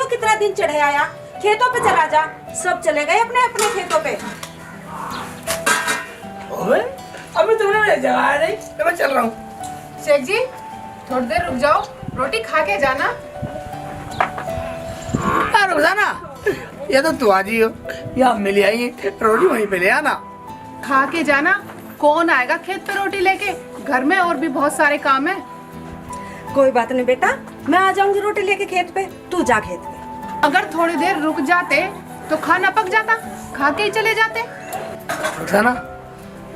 क्यों कितना दिन चढ़े आया? खेतों पे चला जा। सब चले गए अपने अपने खेतों पे। ओए, अभी तुमने जगाया नहीं तो मैं चल रहा हूँ। शेख जी थोड़ी देर रुक जाओ, रोटी खा के जाना। रुक जाना, ये तो तू आजी हो, यहाँ मिली आई रोटी वहीं पे ले आना। खा के जाना, कौन आएगा खेत पे रोटी लेके? घर में और भी बहुत सारे काम है। कोई बात नहीं बेटा, मैं आ जाऊंगी रोटी लेके खेत पे, तू जा खेत पे। अगर थोड़ी देर रुक जाते तो खाना पक जाता, खा के ही चले जाते। रुक जाना,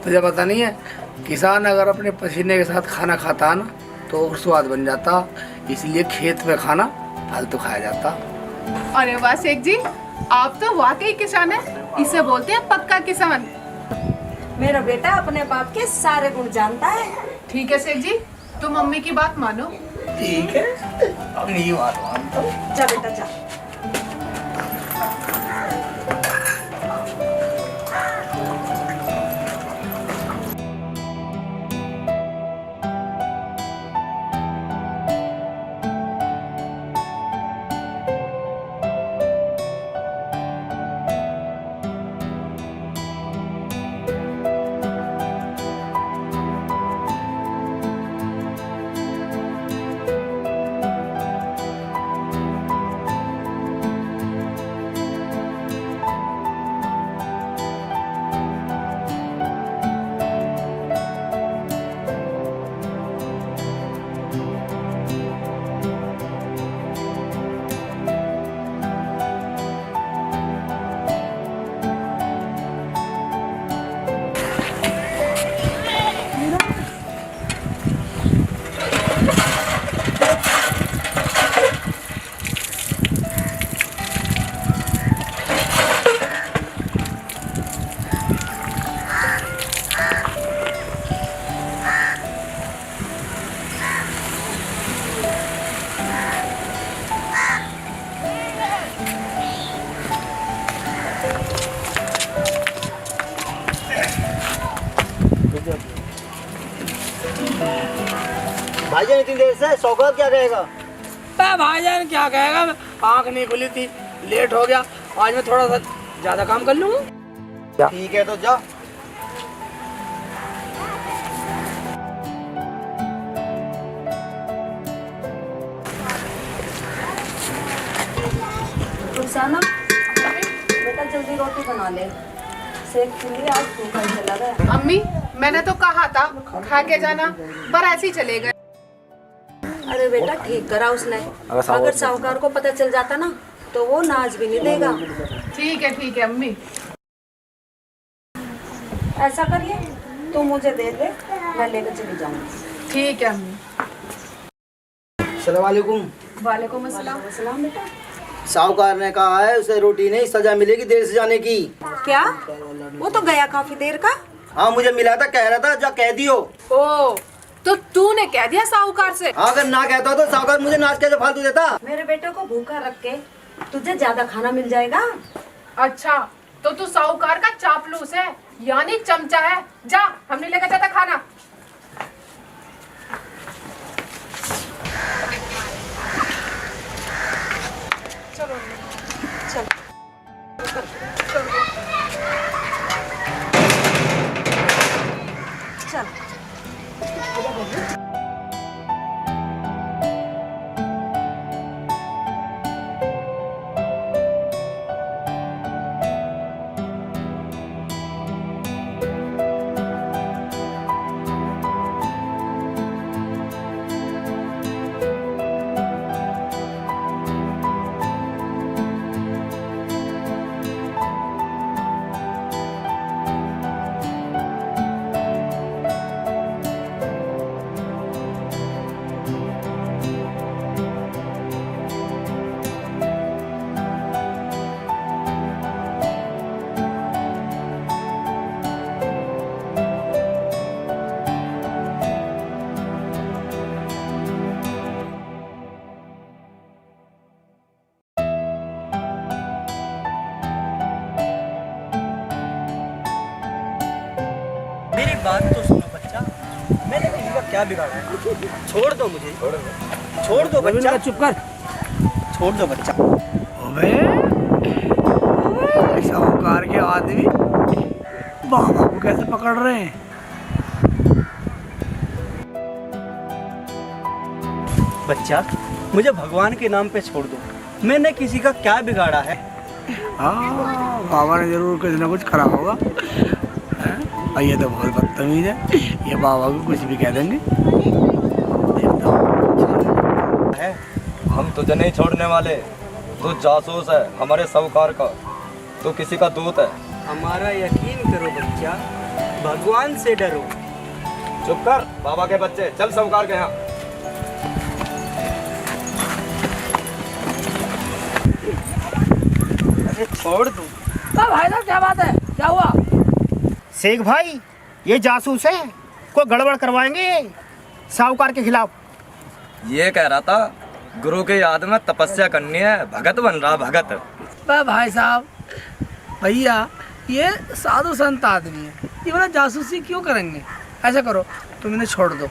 तुझे पता नहीं है, किसान अगर अपने पसीने के साथ खाना खाता ना तो और स्वाद बन जाता, इसलिए खेत पे खाना फालतू खाया जाता। अरे वाह शेख जी, आप तो वाकई किसान है, इसे बोलते हैं पक्का किसान। मेरा बेटा अपने बाप के सारे गुण जानता है। ठीक है शेख जी, तुम मम्मी की बात मानो। ठीक है, अब नहीं मानता। जा बेटा जा। भाईजान इतनी देर से सौगात क्या कहेगा? भाईजान क्या कहेगा, आँख नहीं खुली थी, लेट हो गया, आज मैं थोड़ा सा ज्यादा काम कर लूँगा। ठीक है तो जा। रुखसाना, बेटा जल्दी रोटी बना ले, शेख के लिए आज भूखा ही चला गया। अम्मी मैंने तो कहा था खा के जाना, पर ऐसे ही चले गए। अरे बेटा ठीक करा उसने, अगर साहूकार को पता चल जाता ना तो वो नाज भी नहीं देगा। ठीक है अम्मी। ऐसा करिए, तू मुझे दे दे, मैं लेकर चली जाऊंगी। ठीक है अम्मी। अस्सलाम वालेकुम। वालेकुम अस्सलाम। सलाम बेटा। साहूकार ने कहा है उसे रोटी नहीं सजा मिलेगी देर से जाने की। क्या? वो तो गया काफी देर का। हाँ मुझे मिला था, कह रहा था जा कह दियो। ओ तो तूने कह दिया साहूकार से? हाँ अगर ना कहता तो साहूकार मुझे नाच कैसे फालतू देता। मेरे बेटे को भूखा रख के तुझे ज्यादा खाना मिल जाएगा। अच्छा तो तू साहूकार का चापलूस है, यानी चमचा है। जा, हम नहीं लेकर जाता खाना। चलो चल। चल। मेरी बात तो सुनो बच्चा, मैंने किसी का क्या बिगाड़ा है? छोड़ दो मुझे, छोड़ दो बच्चा, चुप कर, छोड़ दो बच्चा। अबे साहूकार के आदमी बाबा को कैसे पकड़ रहे हैं? बच्चा मुझे भगवान के नाम पे छोड़ दो, मैंने किसी का क्या बिगाड़ा है? हाँ, बाबा ने जरूर कुछ ना कुछ करा होगा। और ये तो बहुत बदतमीज है, ये बाबा को कुछ भी कह देंगे। है हम तुझे नहीं छोड़ने वाले। तू जासूस है हमारे साहूकार का, तू किसी का दूत है। हमारा यकीन करो बच्चा, भगवान से डरो। चुप कर बाबा के बच्चे, चल साहूकार के यहाँ। अरे छोड़ दो। भाई साहब क्या बात है, क्या हुआ? शेख भाई ये जासूस है, कोई गड़बड़ करवाएंगे साहूकार के खिलाफ। ये कह रहा था गुरु के याद में तपस्या करनी है, भगत बन रहा भगत। भाई साहब, भैया ये साधु संत आदमी है, ये वाला जासूसी क्यों करेंगे? ऐसा करो तुम इन्हें छोड़ दो,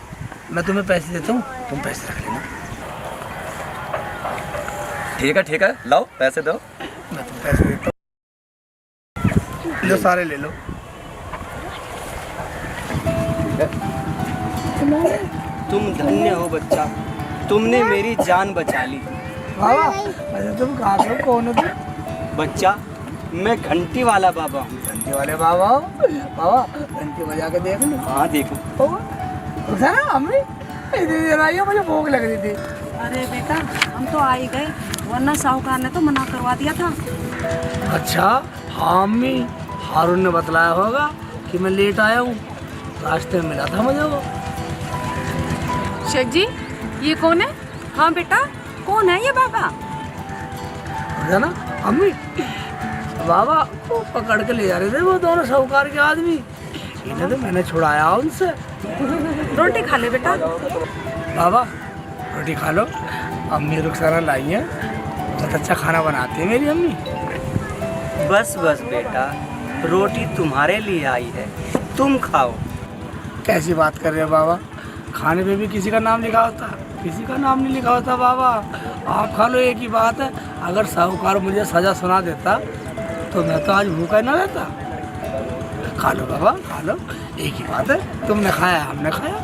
मैं तुम्हें पैसे देता हूँ, तुम पैसे रख लेना। ठीक है, लाओ पैसे दो। मैं तुम्हें पैसे देता हूँ, लो सारे ले लो। तुम धन्य हो बच्चा, तुमने मेरी जान बचा ली। बाबा अच्छा तुम कहाँ से हो, कौन हो तुम? बच्चा मैं घंटी वाला बाबा हूँ। घंटी वाले बाबा हो? बाबा घंटी बजा के देख लो। हाँ देखो। उठा ना अम्मी, मुझे भूख लग रही थी। अरे बेटा हम तो आ ही गए, वरना साहूकार ने तो मना करवा दिया था। अच्छा हाँ अम्मी, हारून ने बतलाया होगा कि मैं लेट आया हूँ, रास्ते में मिला था मुझे वो। शेख जी ये कौन है? हाँ बेटा कौन है ये बाबा? है ना अम्मी, बाबा को पकड़ के ले जा रहे थे वो दोनों साहूकार के आदमी, इन्हें तो मैंने छुड़ाया उनसे। रोटी खा ले बेटा। बाबा रोटी खा लो, अम्मी रुखसाना लाई है, बहुत अच्छा खाना बनाती है मेरी अम्मी। बस बस बेटा, रोटी तुम्हारे लिए आई है, तुम खाओ। कैसी बात कर रहे हो बाबा, खाने पे भी किसी का नाम लिखा होता, किसी का नाम नहीं लिखा होता बाबा। आप खा लो, एक ही बात है, अगर साहूकार मुझे सजा सुना देता तो मैं तो आज भूखा ना रहता। खा लो बाबा खा लो, एक ही बात है, तुमने खाया हमने खाया।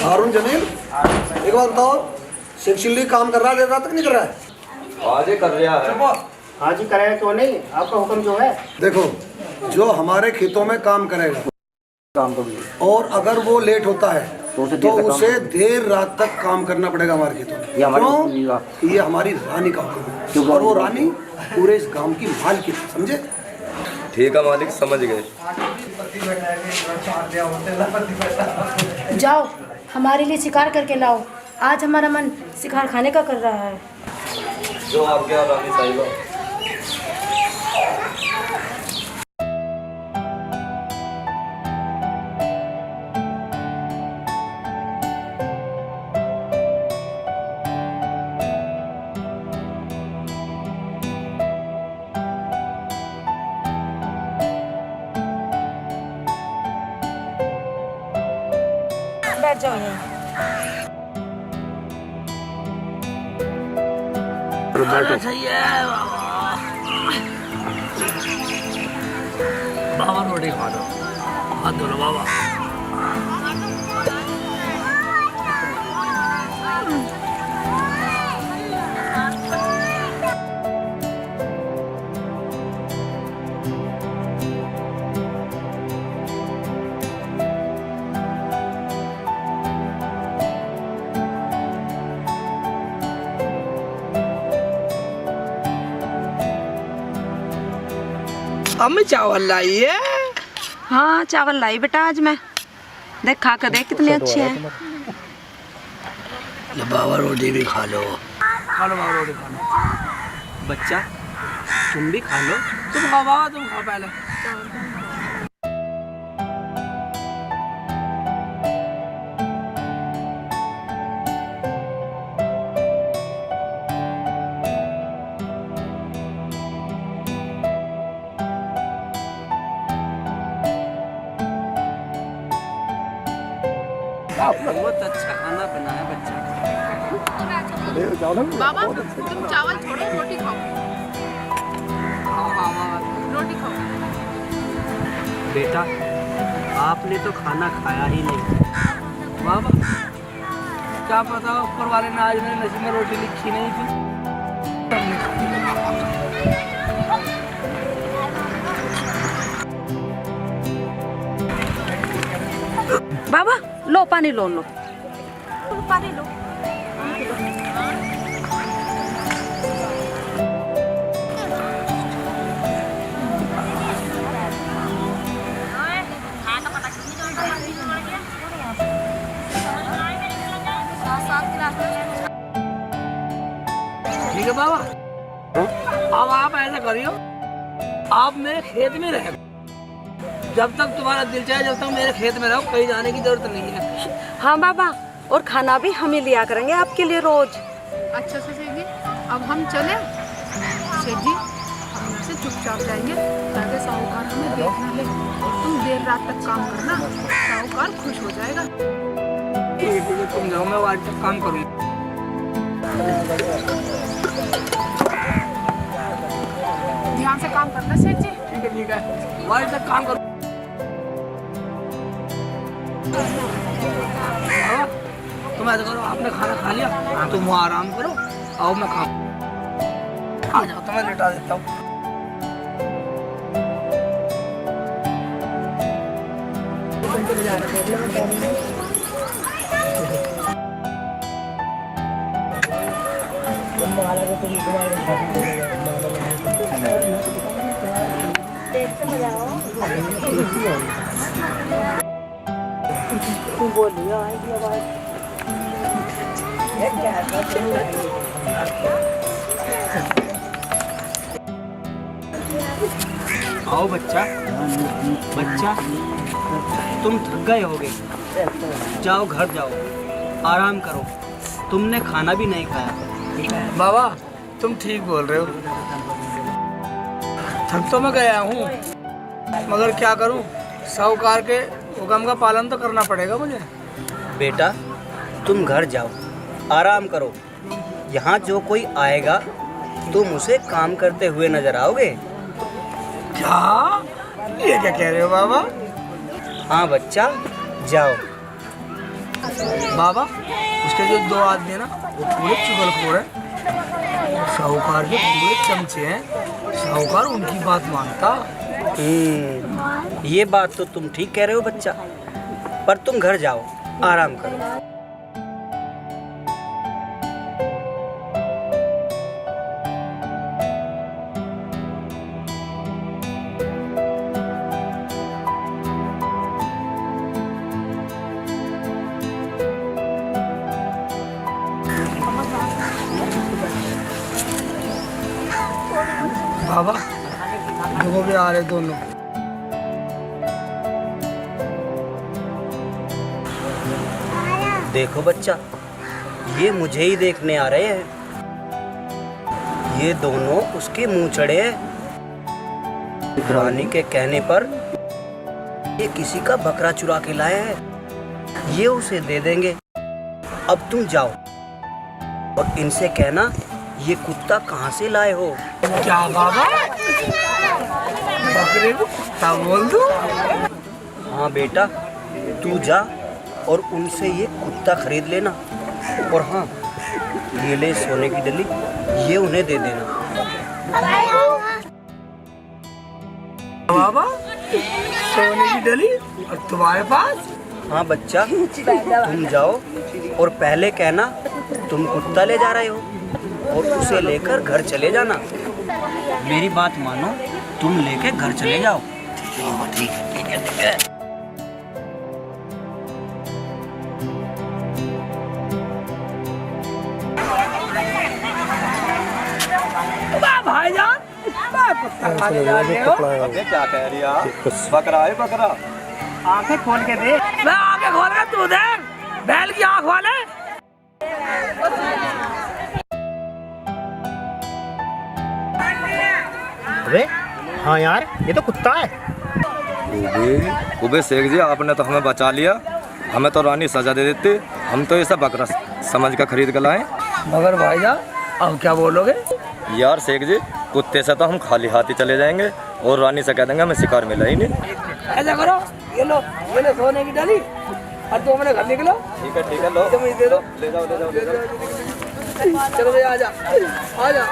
हारून जमील, एक बात बताओ, शेख चिल्ली काम कर रहा है, देर रात तक नहीं कर रहा है? आज ही कर रहा है। हाँ जी करेगा क्यों नहीं, आपका हुक्म जो है। देखो, जो हमारे खेतों में काम करेगा और अगर वो लेट होता है तो उसे देर रात तक काम करना पड़ेगा हमारे खेतों में। क्यों? ये हमारी रानी का हुक्म है, और वो रानी पूरे इस गांव की मालकिन है, समझे? ठीक है मालिक, समझ गए। जाओ हमारे लिए शिकार करके लाओ, आज हमारा मन शिकार खाने का कर रहा है। जो आज्ञा रानी साहिबा। बैठ जाओ यहीं। सही है बाबा, रोटी खा लो, हाथ धो लो बाबा। अम्मी चावल लाई है। हाँ चावल लाई बेटा आज मैं, देख खा कर देख कितने अच्छे हैं। ले बाबा रोटी भी खा लो, खा लो बाबा रोटी खा लो। बच्चा तुम भी खा लो। तुम खाओ बाबा, तुम खाओ पहले। बहुत अच्छा खाना बनाया बच्चा। बाबा तुम चावल छोड़ो, रोटी खाओ। रोटी खाओ। बेटा आपने तो खाना खाया ही नहीं। बाबा क्या पता ऊपर वाले ने आज मेरे नसीब में रोटी लिखी नहीं थी। बाबा लो पानी लो पानी लो। ठीक है बाबा, अब आप ऐसा करियो, आप मेरे खेत में रहो। जब तक तुम्हारा दिल चाहे, जब तक मेरे खेत में रहो, कहीं जाने की जरूरत नहीं है। हाँ बाबा, और खाना भी हम ही लिया करेंगे आपके लिए रोज। अच्छा से सेठ जी, अब हम चले। सेठ जी हम यहाँ से चुपचाप जाएंगे ताकि साहूकार हमें देख न ले। तुम देर रात तक काम करना, साहूकार खुश हो जाएगा। ठीक है तुम जाओ, मैं आज तक काम करूँगा। ध्यान से काम करना सेठ जी। ठीक है, आज तक काम करूँ। तुम ऐसा करो, आपने खाना खा लिया, तुम वहाँ आराम करो, आओ मैं खाऊं। आ जाओ, तो मैं लेटा देता हूँ। आओ बच्चा, बच्चा तुम थक गए होगे, जाओ घर जाओ, आराम करो। तुमने खाना भी नहीं खाया। बाबा तुम ठीक बोल रहे हो, थक तो मैं गया हूँ, मगर क्या करूँ, साहूकार के हुक्म का पालन तो करना पड़ेगा मुझे। बेटा तुम घर जाओ, आराम करो। यहाँ जो कोई आएगा तुम उसे काम करते हुए नजर आओगे। क्या ये क्या कह रहे हो बाबा? हाँ बच्चा जाओ। बाबा उसके जो दो आदमी है ना, वो पूरे चुगलखोर है, साहूकार के पूरे चमचे हैं, साहूकार उनकी बात मानता। ये बात तो तुम ठीक कह रहे हो बच्चा, पर तुम घर जाओ, आराम करो। बाबा देखो भी आ रहे दोनों। देखो बच्चा, ये मुझे ही देखने आ रहे हैं। ये दोनों उसके मुंह चढ़े हैं। रानी के कहने पर ये किसी का बकरा चुरा के लाए हैं, ये उसे दे देंगे। अब तुम जाओ और इनसे कहना ये कुत्ता कहाँ से लाए हो। क्या बाबा, बकरे को कुत्ता बोल दूं? हाँ बेटा, तू जा और उनसे ये कुत्ता खरीद लेना। और हाँ, ये ले सोने की डली, ये उन्हें दे देना। बाबा सोने की डली और तुम्हारे पास? हाँ बच्चा, तुम जाओ और पहले कहना तुम कुत्ता ले जा रहे हो और उसे लेकर घर चले जाना। मेरी बात मानो, तुम लेके घर चले जाओ। ठीक है। भाईजान खाने जा रहे हो? अबे क्या कह रही है आप? बकरा है बकरा। आंखें खोल के देख। मैं आंखें खोल के तू देख, बैल की आंख वाले। अबे हाँ यार, ये तो कुत्ता है। उबे शेख जी, आपने तो हमें बचा लिया। हमें तो रानी सजा दे देती, हम तो ये सब बकरा समझ कर खरीद कर लाए। मगर भाईजान अब क्या बोलोगे? यार शेख जी, कुत्ते से तो हम खाली हाथ ही चले जाएंगे और रानी से कह देंगे हमें शिकार मिला ही नहीं। ऐसा करो, ये लो सोने की डाली और 2 महीने घर निकलो। ठीक है लो, तुम दे दो, ले जाओ। चलो भैया आजा आजा।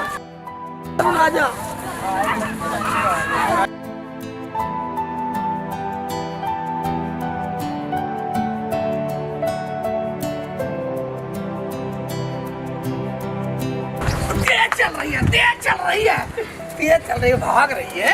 तेज चल रही है, भाग रही है।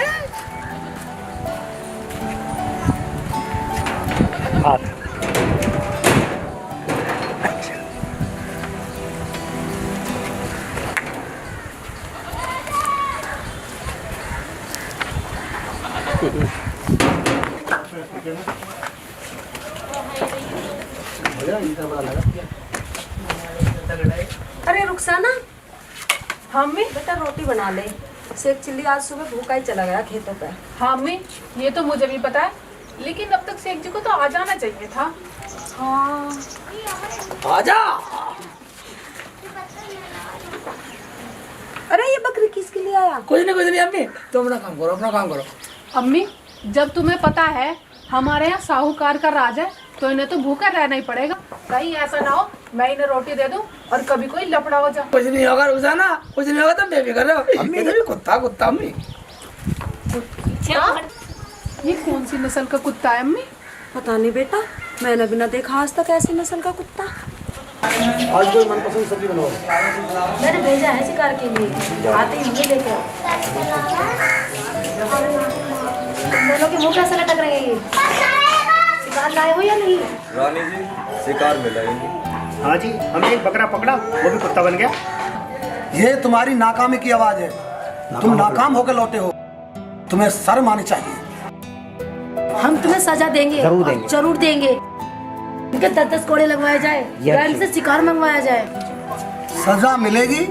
अरे रुखसाना, हाँ अम्मी। बेटा रोटी बना ले। शेख चिल्ली आज सुबह भूखा ही चला गया खेतों पे। हाँ अम्मी, ये तो मुझे भी पता है, लेकिन अब तक शेख जी को तो आ जाना चाहिए था। हाँ आजा। अरे ये बकरी किसके लिए आया? कुछ नहीं अम्मी, तुम अपना काम करो। अम्मी, जब तुम्हें पता है हमारे यहाँ साहूकार का राज है तो इन्हें तो भूखा रहना ही पड़ेगा। कहीं ऐसा ना हो मैं इन्हें रोटी दे दूं और कभी कोई लफड़ा हो जाए। कुछ नहीं होगा रुखसाना, कुछ नहीं होगा, तुम बेफिक्र रहो। अम्मी तो भी कुत्ता अम्मी। ये कौन सी नस्ल का कुत्ता है अम्मी? पता नहीं बेटा, मैंने भी ना देखा आज तक ऐसी नस्ल का कुत्ता। आज कोई मनपसंद सब्जी बनाओ। मैंने भेजा है शिकार के लिए, आते ही मुझे लेके आओ। तुम दोनों के मुंह कैसे लटक रहे हैं? शिकार लाए हो या नहीं? रानी जी, शिकार मिला ही नहीं। हाँ जी, हमने एक बकरा पकड़ा, वो भी कुत्ता बन गया। ये तुम्हारी नाकामी की आवाज है। तुम नाकाम होकर लौटे हो, तुम्हें शर्म आनी चाहिए। हम तुम्हें सजा देंगे, जरूर देंगे। इनके 10-10 कोड़े लगवाए जाए या इनसे शिकार मंगवाया जाए। सजा मिलेगी,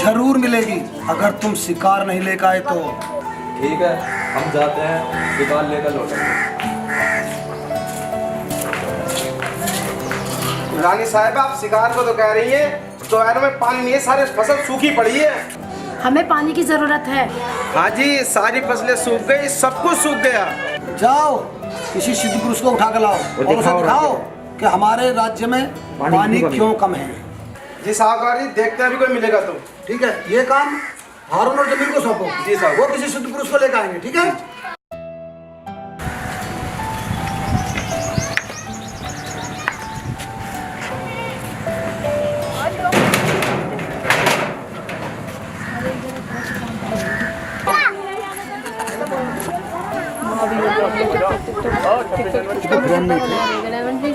जरूर मिलेगी, अगर तुम शिकार नहीं लेकर आए तो। ठीक है, हम जाते हैं, शिकार लेकर लौटेंगे। रानी साहब, आप शिकार को तो कह रही है, तो में पानी नहीं है, सारी फसल सूखी पड़ी है। हमें पानी की जरूरत है। हाँ जी, सारी फसलें सूख गई, सब कुछ सूख गया। जाओ किसी सिद्ध पुरुष को उठा कर लाओ और उसे दिखाओ कि हमारे राज्य में पानी क्यों कम है। जी साहूकार जी, देखते हैं अभी कोई मिलेगा तो। ठीक है, ये काम हारून और जमीर को सौंपो। जी साहब। वो किसी सिद्ध पुरुष को लेकर आएंगे। ठीक है।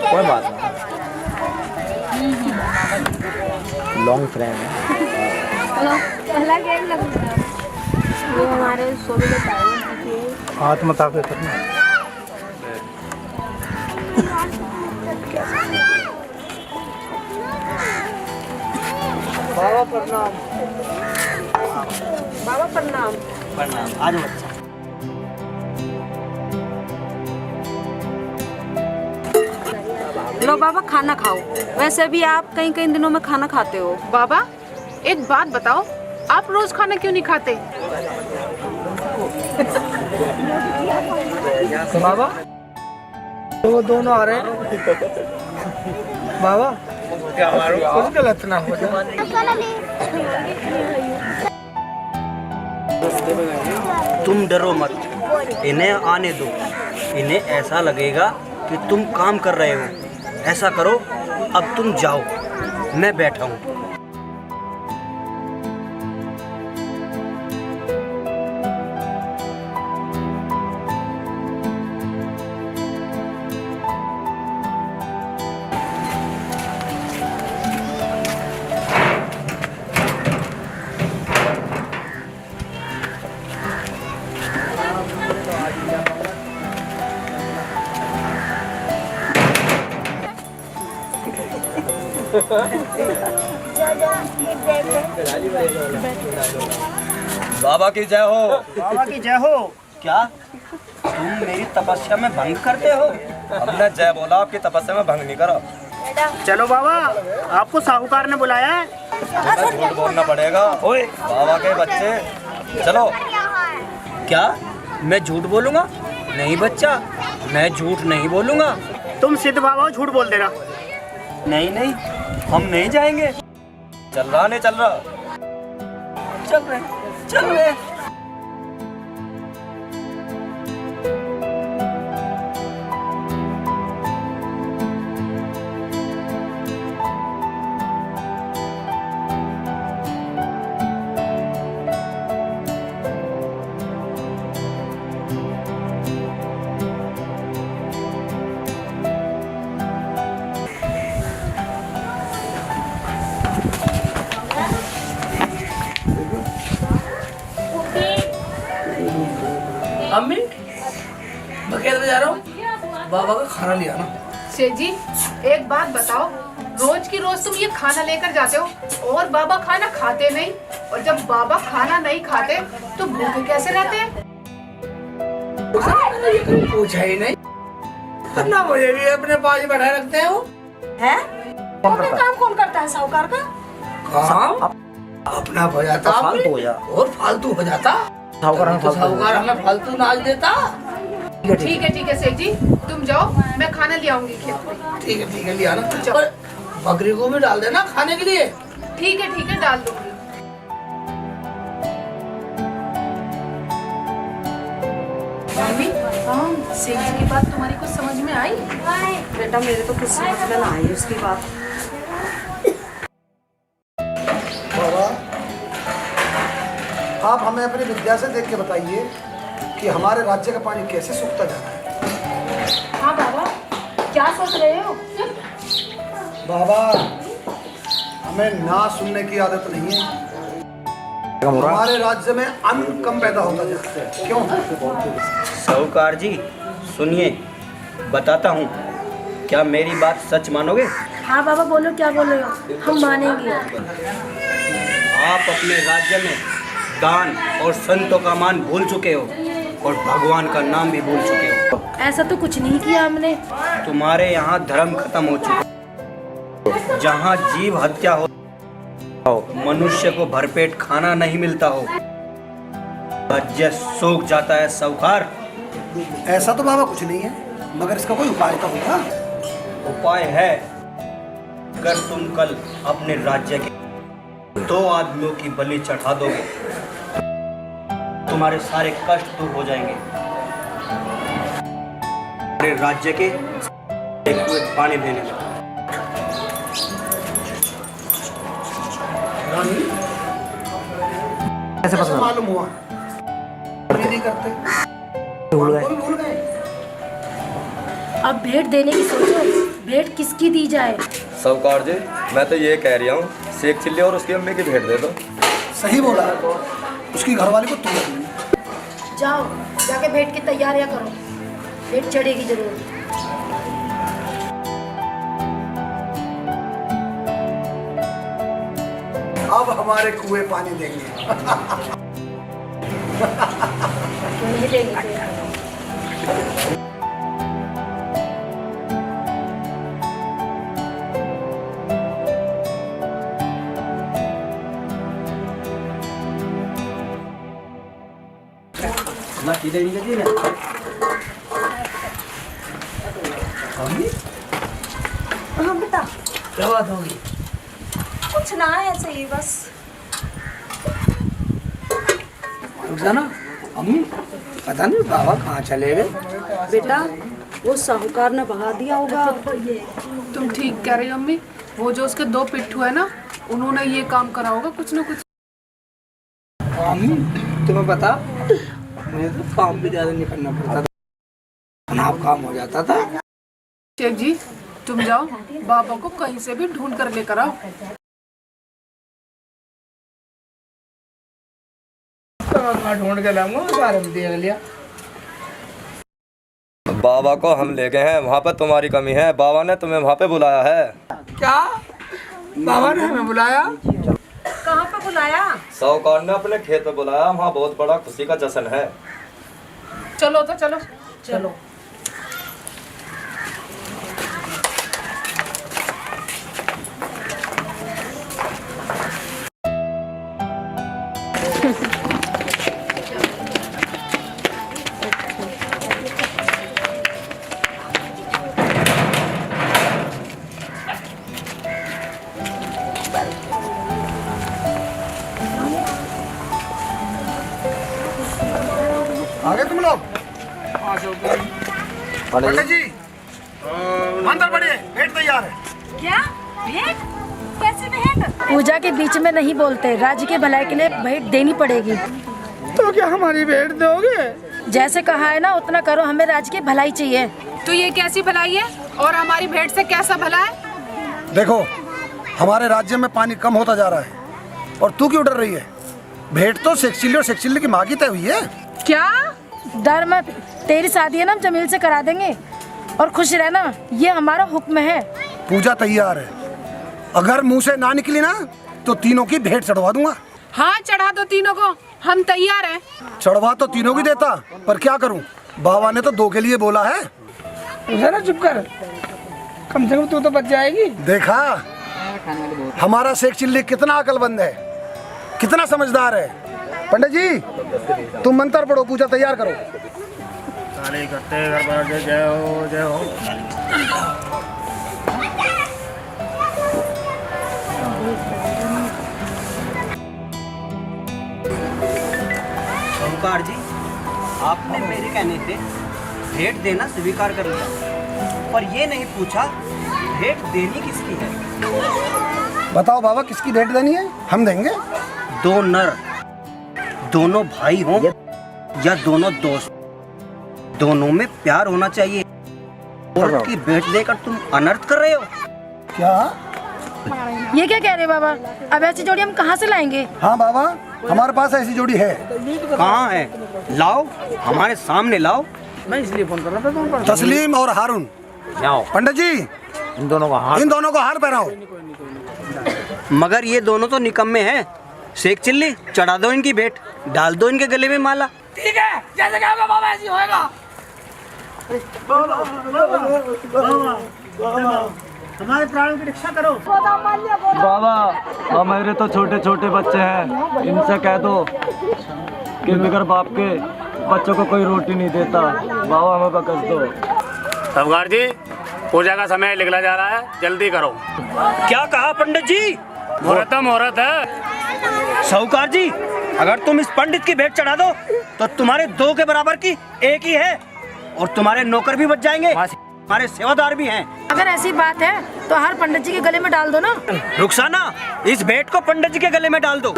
कोई बात नहीं, लॉन्ग फ्रेम है। पहला गेम लगता है ये हमारे सोने के टाइम हाथ मत आके करना। बाबा प्रणाम। बाबा प्रणाम। आज बच्चा लो बाबा, खाना खाओ। वैसे भी आप कई कई दिनों में खाना खाते हो। बाबा, एक बात बताओ, आप रोज खाना क्यों नहीं खाते? बाबा तो वो दोनों आ रहे हैं। बाबा कुछ गलत ना हो जाए। तुम डरो मत, इन्हें आने दो। इन्हें ऐसा लगेगा कि तुम काम कर रहे हो। ऐसा करो, अब तुम जाओ, मैं बैठा हूँ। बाबा की जय हो। बाबा की जय हो। क्या तुम मेरी तपस्या में भंग करते हो? हमने जय बोला, आपकी तपस्या में भंग नहीं करा। चलो बाबा, आपको साहूकार ने बुलाया है। तुम्हें झूठ बोलना पड़ेगा। ओए बाबा के बच्चे, चलो। क्या मैं झूठ बोलूँगा? नहीं बच्चा, मैं झूठ नहीं बोलूँगा। तुम सिद्ध बाबा झूठ बोल देना। नहीं नहीं, हम नहीं जाएंगे। चल रहा नहीं चल रहा? चल रहे चल रहे। अम्मी मैं खेत में जा रहा हूँ, बाबा का खाना लिया ना। सेठ जी एक बात बताओ, रोज की रोज तुम ये खाना लेकर जाते हो और बाबा खाना खाते नहीं, और जब बाबा खाना नहीं खाते तो भूखे कैसे रहते हैं? ये कभी पूछा ही नहीं, ना मुझे भी अपने पास ही बैठाए रखते हैं वो। है तो काम कौन करता है साहूकार का? काम अपना हो जाता, फालतू हो जा। और फालतू हो जाता। साहूकार हमें फालतू नाच देता। ठीक है सेठ जी, तुम जाओ, मैं खाना ले आऊंगी खेत में। ठीक है लिया ना। और बकरी को भी डाल देना खाने के लिए। ठीक है डाल दूंगी। मम्मी, सेठ जी की बात तुम्हारी कुछ समझ में आई? बेटा मेरे तो कुछ समझ में ना आई उसकी बात। बाबा आप हमें अपनी विद्या से देख के बताइए कि हमारे राज्य का पानी कैसे सूखता जा रहा है। हाँ बाबा, क्या सोच रहे हो? बाबा हमें ना सुनने की आदत नहीं है। हमारे राज्य में अन्न कम पैदा होता जाता है, क्यों? साहूकार जी सुनिए, बताता हूँ, क्या मेरी बात सच मानोगे? हाँ बाबा बोलो, क्या बोल रहे हो? हम मानेंगे। आप अपने राज्य में दान और संतों का मान भूल चुके हो और भगवान का नाम भी भूल चुके हो। ऐसा तो कुछ नहीं किया हमने। तुम्हारे यहाँ धर्म खत्म हो चुका। जहाँ जीव हत्या हो, मनुष्य को भरपेट खाना नहीं मिलता हो, राज्य सूख जाता है साहूकार। ऐसा तो बाबा कुछ नहीं है, मगर इसका कोई उपाय तो होगा। उपाय है, अगर तुम कल अपने राज्य के 2 आदमियों की बलि चढ़ा दोगे, तुम्हारे सारे कष्ट दूर हो जाएंगे। मेरे राज्य के एक कुएं पानी देने लगा। ऐसे मालूम हुआ नहीं करते, भूल गए। अब भेंट देने की सोचो, भेंट किसकी दी जाए? साहूकार जी मैं तो ये कह रहा हूँ, शेख चिल्ली और उसकी अम्मी की भेंट दे दो। सही बोला, उसकी घरवाली को तू रख। जाओ जाके भेंट की तैयारियां करो, भेंट चढ़ेगी जरूर। अब हमारे कुएं पानी देंगे। नहीं देंगे। हाँ बेटा क्या बात होगी? कुछ ना है, ऐसे ही बस। ना अम्मी पता नहीं बाबा कहाँ चले गए। बेटा वो साहूकार ने भगा दिया होगा। तुम ठीक कह रही हो अम्मी, वो जो उसके 2 पिट्ठू है ना, उन्होंने ये काम करा होगा कुछ ना कुछ। अम्मी तुम्हें पता, मुझे तो काम भी ज्यादा नहीं करना पड़ता था, आप काम हो जाता था। शेख जी तुम जाओ, बाबा को कहीं से भी ढूंढ कर लेकर आओ। ढूंढ के लाऊंगा, बारे में देख लिया। बाबा को हम ले गए हैं, वहाँ पर तुम्हारी कमी है। बाबा ने तुम्हें वहाँ पे बुलाया है। क्या बाबा ने हमें बुलाया? कहाँ पे बुलाया? साहूकार ने अपने खेत में बुलाया, वहाँ बहुत बड़ा खुशी का जश्न है। चलो तो चलो। चलो पंडित जी अंदर बढ़िए, भेंट तैयार है। क्या भेंट? कैसे भेंट? पूजा के बीच में नहीं बोलते, राज्य के भलाई के लिए भेंट देनी पड़ेगी। तो क्या हमारी भेंट दोगे? जैसे कहा है ना उतना करो, हमें राज्य की भलाई चाहिए। तो ये कैसी भलाई है और हमारी भेंट से कैसा भला है? देखो, हमारे राज्य में पानी कम होता जा रहा है और तू क्यों डर रही है? भेंट तो शेख चिल्ली और शेख चिल्ली की माँ की तय हुई है। क्या? डर मत, तेरी शादी है ना, हम जमील से करा देंगे और खुश रहना, ये हमारा हुक्म है। पूजा तैयार है, अगर मुंह से ना निकली ना तो तीनों की भेंट चढ़वा दूंगा। हाँ, चढ़ा दो तीनों को, हम तैयार हैं। चढ़वा तो तीनों की देता, पर क्या करूं, बाबा ने तो 2 के लिए बोला है। उसे ना चुप कर, कम से कम तू तो बच जाएगी। देखा हमारा शेख चिल्ली कितना अकलमंद है, कितना समझदार है। पंडित जी तुम मंत्र पढ़ो, पूजा तैयार करो। जय हो जय हो। साहूकार जी, आपने मेरे कहने से भेंट देना स्वीकार कर लिया, पर ये नहीं पूछा भेंट देनी किसकी है। बताओ बाबा, किसकी भेंट देनी है, हम देंगे। 2 नर, दोनों भाई हों या दोनों दोस्त, दोनों में प्यार होना चाहिए। औरत की भेंट देकर तुम अनर्थ कर रहे हो। क्या? ये क्या कह रहे बाबा? अब ऐसी जोड़ी हम कहाँ से लाएंगे? हाँ बाबा, हमारे पास ऐसी जोड़ी है। कहाँ है? लाओ, हमारे सामने लाओ। मैं इसलिए फोन कर रहा था तुम पर। तस्लीम और हारून। लाओ। पंडित जी इन दोनों को हार पहनाओ। मगर ये दोनों तो निकम्मे हैं। शेख चिल्ली, चढ़ा दो इनकी भेंट, डाल दो इनके गले में माला। ठीक है, जैसे कहोगे बाबा ऐसी होएगा। हमारे प्राणों की रक्षा करो। बाबा, हमारे तो छोटे छोटे बच्चे हैं, इनसे कह दो कि बगैर बाप के बच्चों को कोई रोटी नहीं देता। बाबा हमें बकस दो। साहूकार जी, पूजा का समय निकला जा रहा है, जल्दी करो। क्या कहा पंडित जी? मुहूर्त है। साहूकार जी, अगर तुम इस पंडित की भेंट चढ़ा दो तो तुम्हारे 2 के बराबर की 1 ही है, और तुम्हारे नौकर भी बच जाएंगे, हमारे सेवादार भी हैं। अगर ऐसी बात है तो हर पंडित जी के गले में डाल दो ना। रुखसाना, इस भेंट को पंडित जी के गले में डाल दो।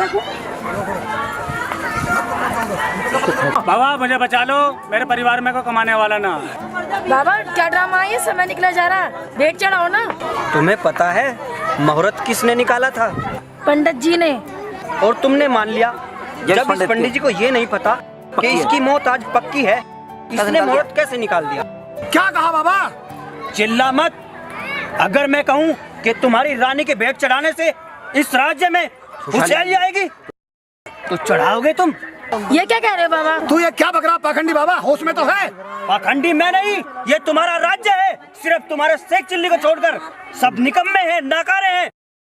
बाबा मुझे बचा लो, मेरे परिवार में को कमाने वाला ना। बाबा क्या ड्रामा है, समय निकला जा रहा, भेंट चढ़ाओ ना। तुम्हें पता है मुहूर्त किसने निकाला था? पंडित जी ने। और तुमने मान लिया। जब इस पंडित जी को ये नहीं पता कि इसकी मौत आज पक्की है, इसने मुहूर्त कैसे निकाल दिया? क्या कहा बाबा? चिल्ला मत। अगर मैं कहूँ कि तुम्हारी रानी के भेंट चढ़ाने से इस राज्य में खुशहाली आएगी तो चढ़ाओगे तुम? ये क्या कह रहे हो बाबा? तू ये क्या बक रहा पाखंडी? बाबा होश में तो है। पाखंडी मैं नहीं, ये तुम्हारा राज्य है। सिर्फ तुम्हारे शेख चिल्ली को छोड़कर सब निकम्मे हैं, नाकारे हैं,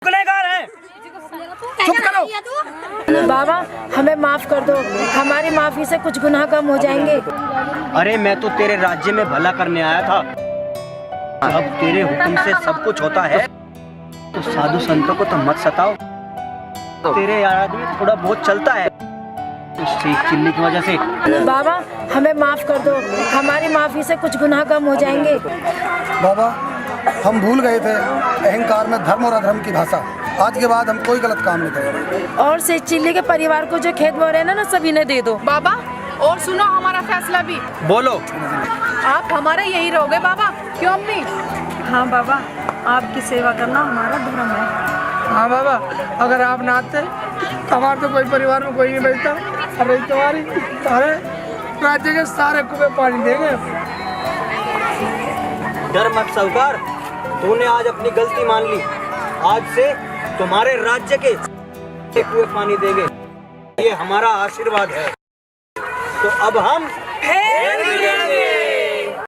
गुनहगार हैं। चुप करो। बाबा हमें माफ कर दो, हमारी माफी से कुछ गुनाह कम हो जाएंगे। अरे मैं तो तेरे राज्य में भला करने आया था। अब तेरे हुक्म से सब कुछ होता है तो साधु संतों को तो मत सताओ। तेरे याद में थोड़ा बहुत चलता है तो शेख चिल्ली की वजह से। बाबा हमें माफ कर दो, हमारी माफी से कुछ गुनाह कम हो जाएंगे। बाबा हम भूल गए थे अहंकार में धर्म और अधर्म की भाषा। आज के बाद हम कोई गलत काम नहीं करेंगे। और शेख चिल्ली के परिवार को जो खेत बो रहे हैं ना, सभी ने दे दो। बाबा और सुनो हमारा फैसला भी। बोलो। आप हमारे यही रहोगे बाबा, क्यों अम्मी? हाँ बाबा, आपकी सेवा करना हमारा धर्म है। हाँ बाबा, अगर आप ना आते हमारे तो कोई परिवार में कोई नहीं बचता। अरे तुम्हारी सारे राज्य के सारे कुएं पानी देंगे। डर मत साहूकार, तूने आज अपनी गलती मान ली। आज से तुम्हारे राज्य के कुएं पानी देंगे, ये हमारा आशीर्वाद है। तो अब हम